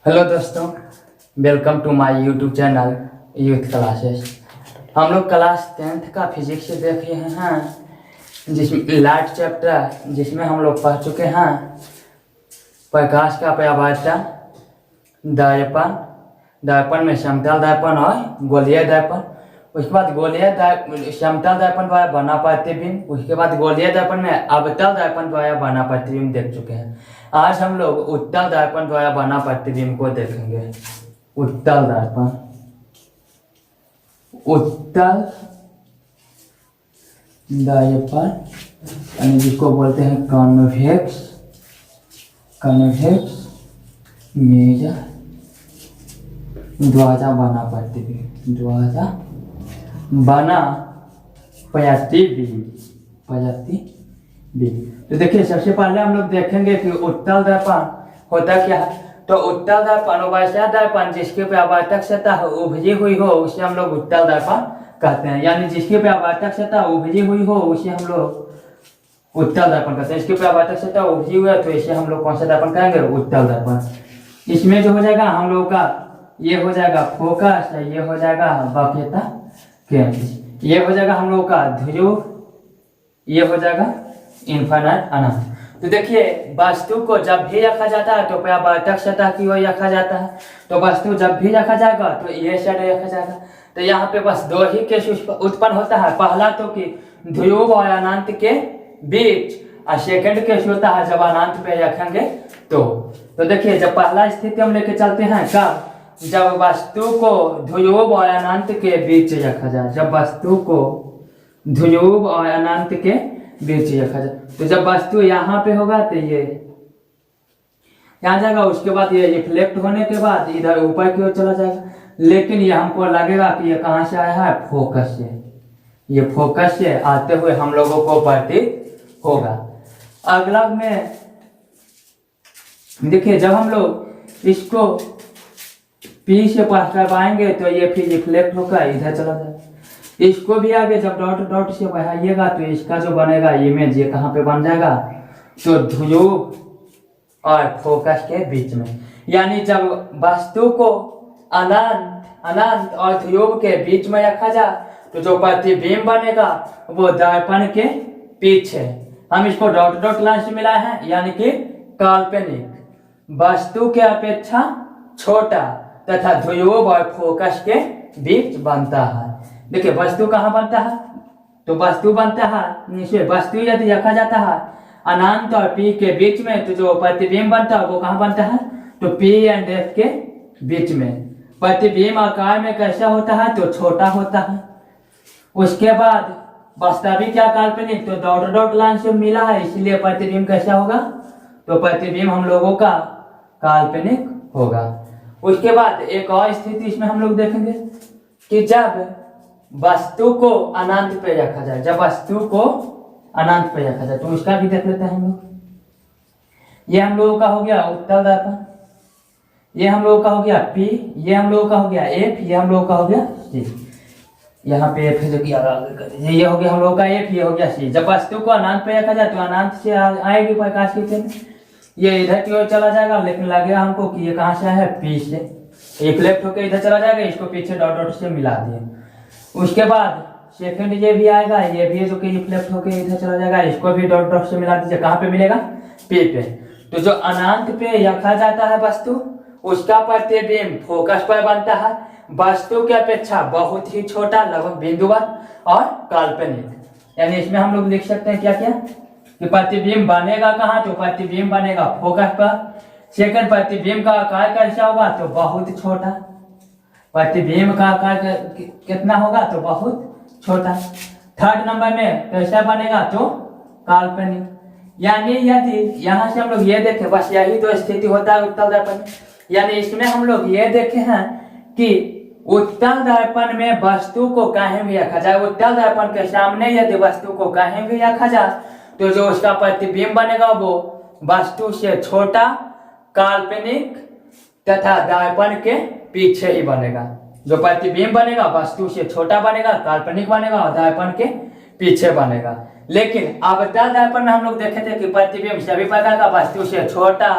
Hello दोस्तों, welcome to my YouTube channel youth classes. हम लोग क्लास 10th का फिजिक्स देख रहे हैं, जिसमें लाइट चैप्टर जिसमें हम लोग पढ़ चुके हैं प्रकाश का परावर्तन, दर्पण, दर्पण में समतल दर्पण और गोलीय दर्पण। उसके बाद समतल दर्पण द्वारा बना प्रतिबिंब, उसके बाद गोलीय दर्पण में अवतल दर्पण द्वारा बना प्रतिबिंब देख चुके हैं। आज हम लोग उत्तल दर्पण द्वारा बना प्रतिबिंब को देखेंगे। उत्तल दर्पण, उत्तल दर्पण यानी जिसको बोलते हैं कॉन्वेक्स, कॉन्वेक्स मिरर द्वारा बना प्रतिबिंब, द्वारा बना प्रतिबिंब, प्रतिबिंब। तो देखिए, सबसे पहले हम लोग देखेंगे कि उत्तल दर्पण होता क्या है। तो उत्तल दर्पण वैसा दर्पण जिसके परावर्तक सतह उभरी हुई हो उसे हम लोग उत्तल दर्पण कहते हैं। यानी जिसकी परावर्तक सतह उभरी हुई हो उसे हम लोग उत्तल दर्पण कहते हैं। इसकी परावर्तक सतह उभरी हुई है तो इसे हम लोग कौन सा दर्पण कहेंगे? उत्तल दर्पण। इसमें जो हो जाएगा हम लोग का ये हो जाएगा फोकस, ये हो जाएगा वक्रता केंद्र, ये हो जाएगा हम लोग का ध्रुव, ये हो जाएगा इनफाइनाइट अनंत। तो देखिए, वस्तु को जब भी रखा जाता है तो परावर्तक सतह की ओर रखा जाता है। तो वस्तु जब भी रखा जाएगा तो ये साइड रखा जाएगा। तो यहाँ पे बस दो ही केस उत्पन्न होता है। पहला तो कि ध्रुव और अनंत के बीच, और सेकंड केस होता है जब अनंत पे रखेंगे तो देखिए, जब पहला स्थिति हम लेके चलते हैं कब? जब वस्तु को ध्रुव और अनंत के बीच रखा जाए, जब वस्तु को ध्रुव और अनंत के बीच रखा जाए। तो जब वस्तु यहाँ पे होगा तो ये यहाँ जाएगा, उसके बाद ये रिफ्लेक्ट होने के बाद इधर ऊपर की ओर चला जाएगा। लेकिन ये हमको लगेगा कि ये कहाँ से आया है? फोकस से। ये फोकस से आते हुए हम लोगों को प्रतीत होगा। अगला में देखिए, जब हम लोग इसको पी से पास करवाएंगे तो ये फिर रिफ्लेक्ट होकर इधर चला जाएगा। इसको भी आगे जब डॉट डॉट से बढ़ाइएगा तो इसका जो बनेगा इमेज ये कहाँ पे बन जाएगा? तो ध्रुव और फोकस के बीच में। यानी जब वस्तु को अनंत और ध्रुव के बीच में रखा जाए तो जो प्रतिबिंब बनेगा वो दर्पण के पीछे। हम इसको डॉट डॉट लाइन से मिलाए हैं, यानी कि काल्पनिक, वस्तु के अपेक्षा छोटा तथा ध्रुव और फोकस के बीच बनता है। देखिए, वस्तु कहाँ बनता है? तो वस्तु बनता है नीचे। वस्तु यदि रखा जाता है अनंत और पी के बीच में तो जो प्रतिबिंब बनता है वो कहाँ बनता है? तो पी एंड एफ के बीच में। प्रतिबिंब आकार में कैसा होता है? तो छोटा होता है। उसके बाद वास्तविक या काल्पनिक, तो डॉट डॉट लाइन से मिला है इसलिए प्रतिबिंब कैसा होगा? तो प्रतिबिंब हम लोगों का काल्पनिक होगा। उसके बाद एक और स्थिति इसमें हम लोग देखेंगे कि जब वस्तु को अनंत पे रखा जाए, जब वस्तु को अनंत पे रखा जाए तो उसका भी देख लेते हैं हम लोग। ये हम लोगों का हो गया उत्तल दर्पण, ये हम लोगों का हो गया पी, ये हम लोगों का हो गया एफ, ये हम लोगों का हो गया सी। यहाँ पे एफ है जो कि ये हो गया हम लोगों का एफ, ये हो गया सी। जब वस्तु को अनंत पे रखा जाए तो अनंत से आएगी प्रकाश की किरण, ये इधर की ओर चला जाएगा। लेकिन लगेगा हमको कि ये कहाँ से आया है? पी से। रिफ्लेक्ट होकर इधर चला जाएगा, इसको पीछे डॉट डॉट से मिला दिए। उसके बाद सेकंड ये भी आएगा, ये भी है जो कि रिफ्लेक्ट होकर इधर चला जाएगा, इसको भी डॉट डॉट से मिला दीजिए। कहाँ पे मिलेगा? पी पे। तो जो अनंत पे रखा जाता है वस्तु, उसका प्रतिबिंब फोकस पर बनता है, वस्तु की अपेक्षा बहुत ही छोटा, लगभग बिंदुवत और काल्पनिक। यानी इसमें हम लोग लिख सकते हैं क्या क्या कि प्रतिबिंब बनेगा कहाँ? तो प्रतिबिंब बनेगा फोकस पर। सेकंड, प्रतिबिंब का आकार कैसा होगा? तो बहुत छोटा। प्रतिबिंब का आकार कितना होगा? तो बहुत छोटा। थर्ड नंबर में कैसा बनेगा? तो काल्पनिक। यानी यदि यहाँ से हम लोग ये देखें, बस यही तो स्थिति होता है उत्तल दर्पण में। यानी इसमें हम लोग ये देखे हैं कि उत्तल दर्पण में वस्तु को कहीं भी रखा जाए, उत्तल दर्पण के सामने यदि वस्तु को कहीं भी रखा जाए तो जो उसका प्रतिबिंब बनेगा वो वस्तु से छोटा, काल्पनिक तथा दर्पण के पीछे ही बनेगा। जो प्रतिबिंब बनेगा वस्तु से छोटा बनेगा, काल्पनिक बनेगा और दर्पण के पीछे बनेगा। लेकिन अवतल दर्पण में हम लोग देखे थे कि प्रतिबिंब सभी प्रकार का वस्तु से छोटा,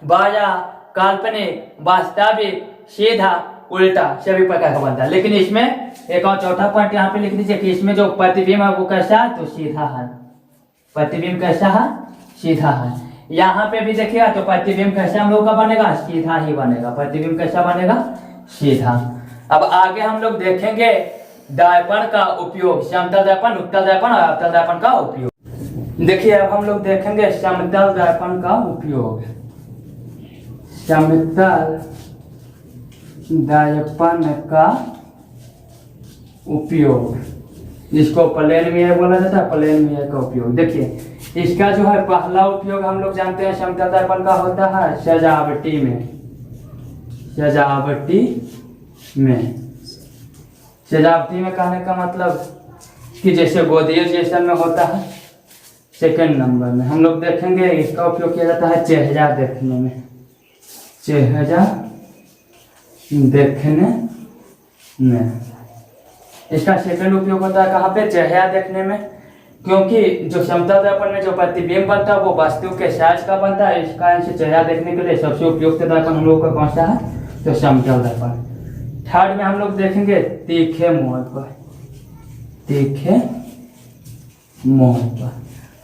बड़ा, काल्पनिक, वास्तविक, सीधा, उल्टा सभी प्रकार का बनता है। लेकिन इसमें एक और चौथा पॉइंट यहाँ पे लिख दीजिए कि इसमें जो प्रतिबिंब है वो कैसा है, तो सीधा है। प्रतिबिंब कैसा है, सीधा है। यहाँ पे भी देखिएगा तो प्रतिबिंब कैसा हम लोग का बनेगा, सीधा ही बनेगा। प्रतिबिंब कैसा बनेगा, सीधा। अब आगे हम लोग देखेंगे दर्पण का उपयोग, समतल दर्पण, उत्तल दर्पण और अवतल दर्पण का उपयोग। देखिए अब हम लोग देखेंगे समतल दर्पण का उपयोग। समतल दर्पण का उपयोग, इसको प्लेन मिरर बोला जाता है, प्लेन मिरर का उपयोग। देखिए इसका जो है पहला उपयोग हम लोग जानते हैं समतल दर्पण का होता है सजावटी में। सजावटी में, सजावटी में कहने का मतलब कि जैसे गोदरेज जैसा में होता है। सेकंड नंबर में हम लोग देखेंगे इसका उपयोग किया जाता है चेहरा देखने में। चेहरा देखने में इसका सेकंड उपयोग होता है कहाँ पे, चेहरा देखने में। क्योंकि जो समतल दर्पण में जो प्रतिबिंब बनता है वो वस्तु के साइज का बनता है, इस कारण से चेहरा देखने के लिए सबसे उपयुक्त दर्पण हम लोगों का कौन सा है, तो समतल दर्पण। थर्ड में हम लोग देखेंगे तीखे मोड़ पर। तीखे मोड़ पर,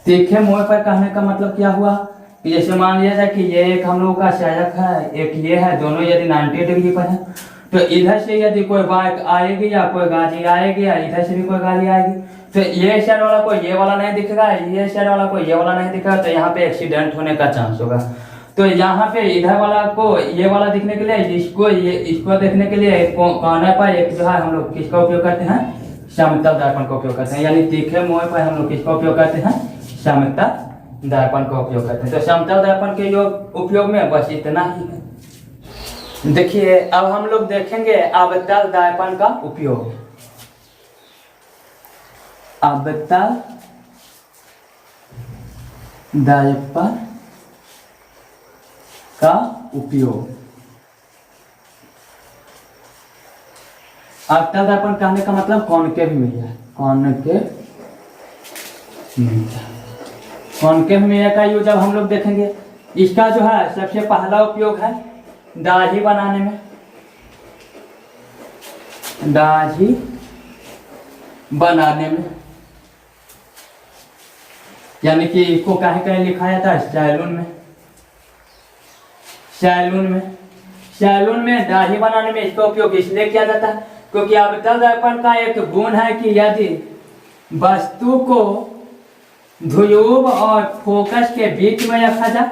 तीखे मोड़ पर कहने का मतलब क्या हुआ कि जैसे मान लिया जाए कि ये एक हम लोगों का सड़क है, एक ये है, दोनों यदि 90 डिग्री पर है, तो इधर से यदि कोई बाइक आएगी या कोई गाड़ी आएगी या इधर से भी कोई गाड़ी आएगी, तो ये साइड वाला को ये वाला नहीं दिखेगा, ये साइड वाला को ये वाला नहीं दिखेगा, तो यहाँ पे एक्सीडेंट होने का चांस होगा। तो यहाँ पे इधर वाला को ये वाला दिखने के लिए, इसको देखने के लिए कोने पर एक जो है हम लोग किसका उपयोग करते हैं, समतल दर्पण का उपयोग करते हैं। यानी तीखे मोड़ पर हम लोग किसका उपयोग करते हैं, समतल दर्पण का उपयोग करते हैं। तो समतल दर्पण के उपयोग में बस इतना ही है। देखिए अब हम लोग देखेंगे अवतल दर्पण का उपयोग। अवतल दर्पण का उपयोग। अवतल दर्पण कहने का मतलब concave mirror. Concave mirror, concave mirror का यूज अब हम लोग देखेंगे। इसका जो है सबसे पहला उपयोग है दाढ़ी बनाने में। दाढ़ी बनाने में, यानी कि इसको कहीं कहीं लिखा जाता है सैलून में। सैलून में, सैलून में दाढ़ी बनाने में इसका उपयोग इसलिए किया जाता है क्योंकि अवतल दर्पण का एक गुण है कि यदि वस्तु को ध्रुव और फोकस के बीच में रखा जाए,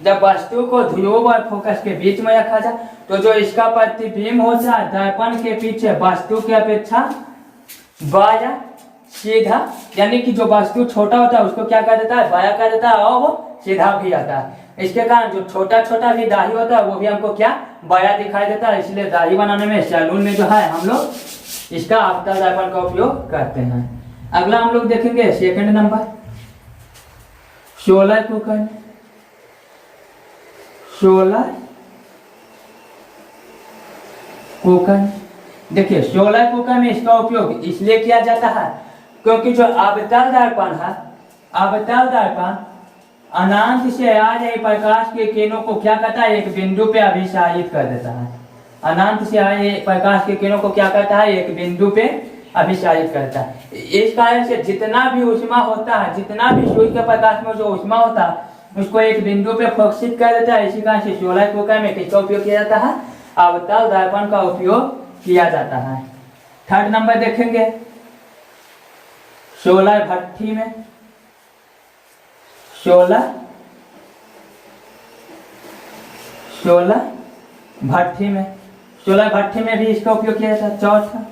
जब वस्तु को ध्रुव और फोकस के बीच में रखा जाए तो जो इसका प्रतिबिंब होता है दर्पण के पीछे वस्तु की अपेक्षा बाया सीधा, यानी कि जो वस्तु छोटा होता है उसको क्या कर देता है, बाया कर देता है, और वो सीधा भी आता है। इसके कारण जो छोटा छोटा भी दाढ़ी होता है वो भी हमको क्या, बाया दिखाई देता है। इसलिए दाढ़ी बनाने में सैलून में जो है हम लोग इसका अवतल दर्पण का उपयोग करते हैं। अगला हम लोग देखेंगे second number, solar cooker. Solar cooker, देखिए सोलर कुकर में इसका उपयोग इसलिए किया जाता है क्योंकि जो अवतल दर्पण है, अवतल दर्पण अनंत से आ रहे प्रकाश के किरणों को क्या करता है, एक बिंदु पे अभिसारित कर देता है। अनंत से आ रहे प्रकाश के किरणों को क्या करता है, एक बिंदु पे अभिसारित करता है। इस कारण से जितना भी ऊष्मा होता है, जितना भी सूर्य के प्रकाश में जो ऊष्मा होता है उसको एक बिंदु पे फोकसित कर देता है। इसी कारण से सोलर कुकर में किसका उपयोग किया जाता है, अवतल दर्पण का उपयोग किया जाता है। थर्ड नंबर देखेंगे सोलर भट्ठी में। सोलर भट्ठी में, सोलर भट्ठी में भी इसका उपयोग किया जाता है। चौथा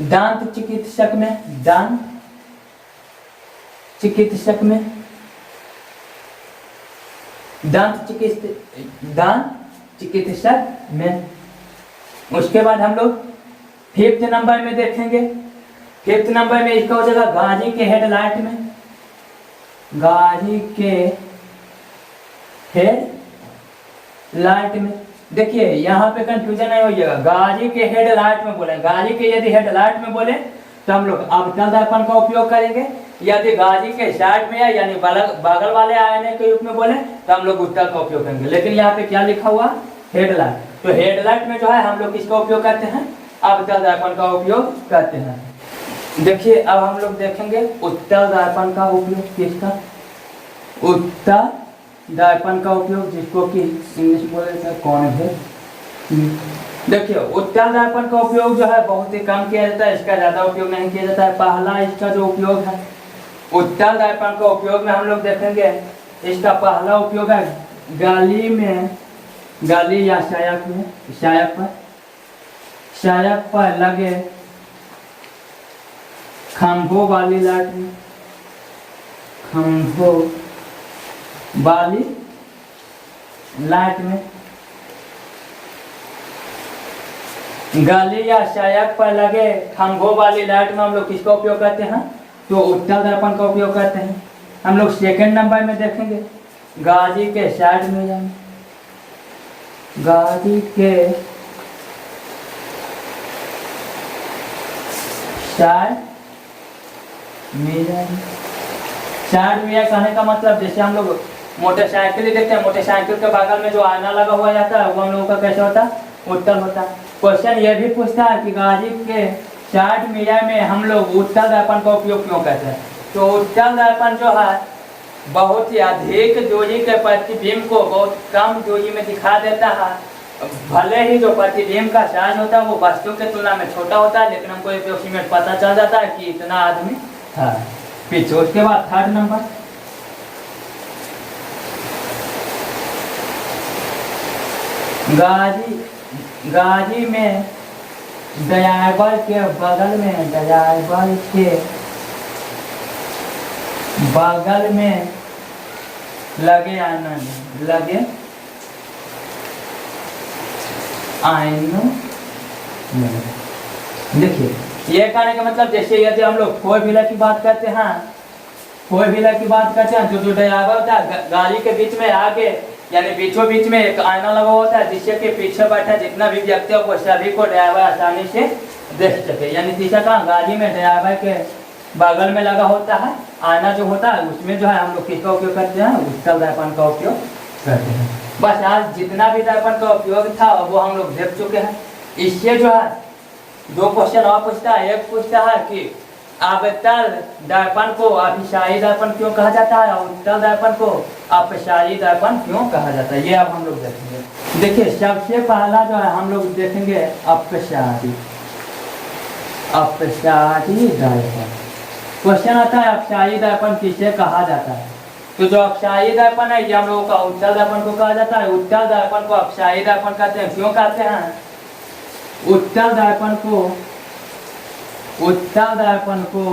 दांत चिकित्सक में, दांत चिकित्सक में, दांत चिकित्सक में। उसके बाद हम लोग फिफ्थ नंबर में देखेंगे, फिफ्थ नंबर में इसका हो जाएगा गाड़ी के हेडलाइट में। गाड़ी के हेडलाइट में, देखिए यहाँ पे कंफ्यूजन नहीं होइएगा, गाड़ी के हेडलाइट में बोले, गाड़ी के यदि हेडलाइट में बोले तो हम लोग अवतल दर्पण का उपयोग करेंगे। यदि गाजी के साइड में है यानी बगल वाले आईने के रूप में बोले तो हम लोग उत्तल का उपयोग करेंगे। लेकिन यहाँ पे क्या लिखा हुआ, हेडलाइट, तो हेडलाइट में जो है हम लोग किसका उपयोग करते हैं, अवतल दर्पण का उपयोग करते हैं। देखिए अब हम लोग देखेंगे उत्तल दर्पण का उपयोग किसका, उत्तल दर्पण का उपयोग जिसको कि इंग्लिश बोले तो कौन है। देखिए उत्तल दर्पण का उपयोग जो है बहुत ही कम किया जाता है, इसका ज्यादा उपयोग नहीं किया जाता है। पहला इसका जो उपयोग है उत्तल दर्पण का उपयोग में हम लोग देखेंगे, इसका पहला उपयोग है गाली में, गाली या शायक में, शायक पर लगे खंभों वाली लाइट में, खंभों वाली लाइट में, गाली या शायक पर लगे खंभों वाली लाइट में हम लोग किसका उपयोग करते हैं, तो उत्तल दर्पण का उपयोग करते हैं। हम लोग सेकंड नंबर में देखेंगे गाजी के साइड में जाएंगे, गाजी के साइड में जाएंगे। साइड में कहने का मतलब जैसे हम लोग मोटरसाइकिल ही देखते हैं, मोटरसाइकिल के बगल में जो आईना लगा हुआ जाता है वो हम लोगों का कैसे होता है, उत्तल होता है। क्वेश्चन ये भी पूछता है कि गाजी के साइड मिरर में हम लोग उत्तल दर्पण का उपयोग क्यों करते हैं, तो उत्तल दर्पण जो है बहुत ही अधिक दूरी के प्रतिबिंब को बहुत कम दूरी में दिखा देता है। भले ही जो प्रतिबिंब का साइज होता है वो वस्तु के तुलना में छोटा होता है, लेकिन हमको एप्रोक्सीमेट पता चल जाता है कि इतना आदमी था पीछे। उसके बाद थर्ड नंबर, गाजी में डायवर के बगल में, डायवर के बगल में लगे आईना में, लगे आईनों में। देखिए ये कहने का मतलब जैसे यदि हम लोग फोर व्हीलर की बात करते हैं, फोर व्हीलर की बात करते हैं जो ड्राइवर होता है गाड़ी के बीच में आगे यानी बीचों बीच में एक आईना लगा होता है जिससे कि पीछे बैठा जितना भी व्यक्ति हो वो सभी को ड्राइवर आसानी से देख सके। यानी तीसरा कहाँ, गाड़ी में ड्राइवर के बगल में लगा होता है आईना जो होता है उसमें जो है हम लोग किसका उपयोग करते हैं, उत्तल दर्पण का उपयोग करते हैं। बस आज जितना भी दर्पण का उपयोग था वो हम लोग देख चुके हैं। इससे जो है दो क्वेश्चन और पूछता है, एक पूछता है कि अवतल दर्पण को अभिसारी दर्पण क्यों कहा जाता है और उत्तल दर्पण को अपसारी दर्पण क्यों कहा जाता है, ये अब हम लोग देखेंगे। देखिए सबसे पहला जो है हम लोग देखेंगे अपसारी, अपसारी दर्पण। क्वेश्चन आता है अपसारी दर्पण किसे कहा जाता है, तो जो अपसारी दर्पण है ये हम लोगों का उत्तल दर्पण को कहा जाता है। उत्तल दर्पण को अपसारी दर्पण कहते हैं, क्यों कहते हैं, उत्तल दर्पण को, उत्तल दर्पण को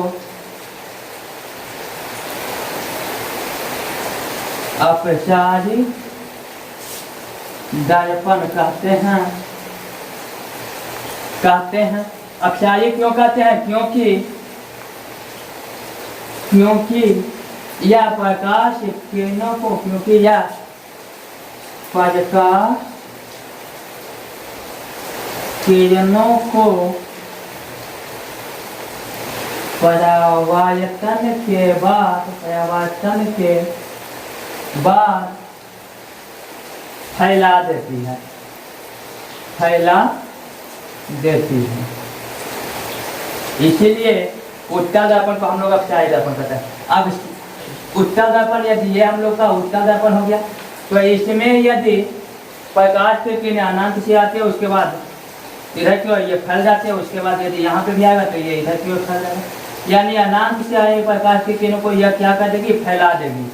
अपसारी दर्पण कहते हैं, कहते हैं। अपसारी क्यों कहते हैं, क्योंकि यह प्रकाश किरणों को, क्योंकि यह प्रकाश किरणों को परावर्तन के बाद फैला देती है, फैला देती है। इसीलिए उत्तल दर्पण को हम लोग अपसारी दर्पण कहते हैं। अब उत्तल दर्पण यदि ये हम लोग का उत्तल दर्पण हो गया तो इसमें यदि प्रकाश के किरण अनंत से आते हैं उसके बाद इधर की ओर ये फैल जाते हैं, उसके बाद यदि यहाँ पे भी आएगा तो ये इधर की ओर फैल जाएगा। यानी अनंत से आए प्रकाश की किरणों को यह क्या कर देगी, फैला देगी।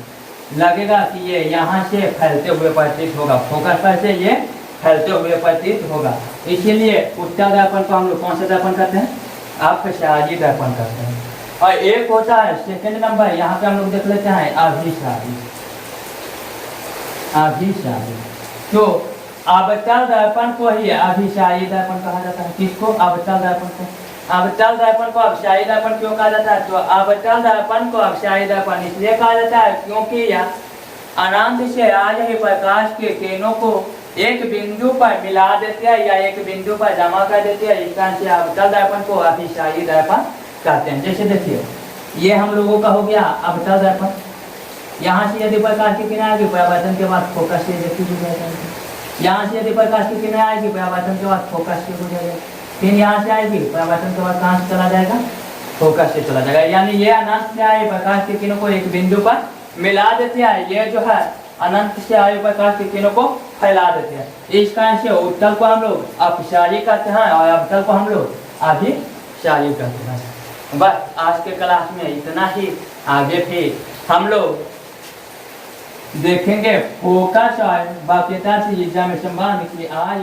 लगेगा कि ये यहाँ से फैलते हुए प्रतीत होगा, फोकस पर से ये फैलते हुए प्रतीत होगा। इसीलिए उत्तल दर्पण को हम लोग कौन सा दर्पण करते हैं, अपसारी दर्पण करते हैं। और एक होता है सेकंड नंबर, यहाँ पे हम लोग देख लेते हैं अभिसारी, अभिसारी। तो अवतल दर्पण को ही अभिसारी दर्पण कहा जाता है। किसको, अवतल दर्पण को। अवतल दर्पण को अपसारी दर्पण क्यों कहा जाता है, तो अवतल दर्पण को अपसारी दर्पण इसलिए कहा जाता है क्योंकि यह अनंत से आ रहे प्रकाश के किरणों को एक बिंदु पर मिला देते हैं या एक बिंदु पर जमा कर देते हैं। इस कारण से अवतल दर्पण को अभिसारी दर्पण कहते हैं। जैसे देखिए ये हम लोगों का हो गया अवतल दर्पण। यहाँ से यदि प्रकाश की किरण आएगी परावर्तन के बाद फोकस से देखी हो जाएगा। यहाँ से यदि प्रकाश की किरण आएगी परावर्तन के बाद फोकस से हो जाएगा। फिर यहाँ से आएगी परावर्तन के बाद कहाँ से चला जाएगा, फोकस से चला जाएगा। यानी ये अनंत से आए प्रकाश की किरणों को एक बिंदु पर मिला देते हैं, ये जो है अनंत से आए प्रकाश की किरणों को फैला देते हैं। इस कारण से उत्तल को हम लोग अपसारी कहते हैं और अवतल को हम लोग अभिसारी कहते हैं। बस आज के क्लास में इतना ही। आगे फिर हम लोग देखेंगे फोकस और बाध्यता से एग्जाम में संबंध कि R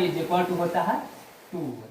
= होता है 2।